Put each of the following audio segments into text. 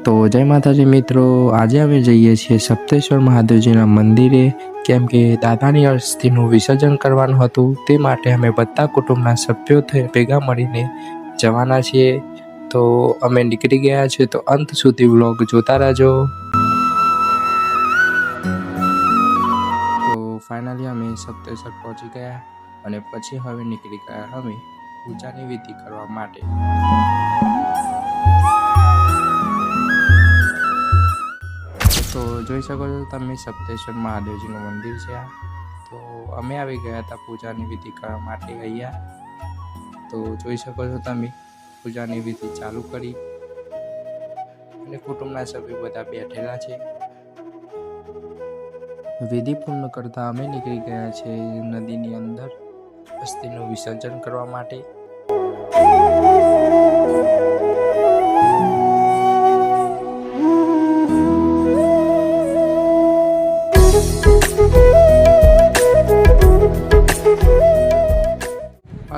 તો જય માતાજી મિત્રો, આજે અમે જઈએ છીએ સપ્તેશ્વર મહાદેવજીના મંદિરે, કેમ કે દાદાની અસ્થિનું વિસર્જન કરવાનું હતું। તે માટે અમે બધા કુટુંબના સભ્યો ભેગા મળીને જવાના છીએ। તો અમે નીકળી ગયા છીએ, તો અંત સુધી વ્લોગ જોતા રહેજો। તો ફાઇનલી અમે સપ્તેશ્વર પહોંચી ગયા અને પછી હવે નીકળી ગયા અમે પૂજાની વિધિ કરવા માટે। તો જોઈ શકો છો તમે, સપ્તેશ્વર મહાદેવજીનું મંદિર છે આ। તો અમે આવી ગયા હતા પૂજાની વિધિ કરવા માટે અહીંયા। તો જોઈ શકો છો તમે, પૂજાની વિધિ ચાલુ કરી અને કુટુંબના સભ્યો બધા બેઠેલા છે। વિધિ પૂર્ણ કરતા અમે નીકળી ગયા છે નદીની અંદર અસ્થિનું વિસર્જન કરવા માટે।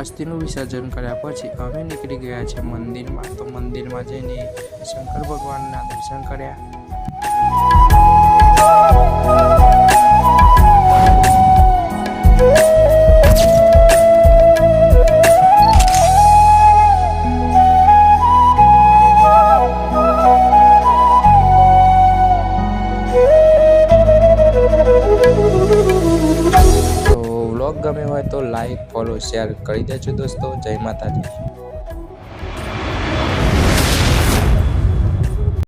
અસ્થિનું વિસર્જન કર્યા પછી અમે નીકળી ગયા છે મંદિરમાં। તો મંદિરમાં જઈને શંકર ભગવાનના દર્શન કર્યા। વ્લોગ ગમે હોય તો લાઈક, ફોલો, શેર કરી દેજો દોસ્તો। જય માતાજી।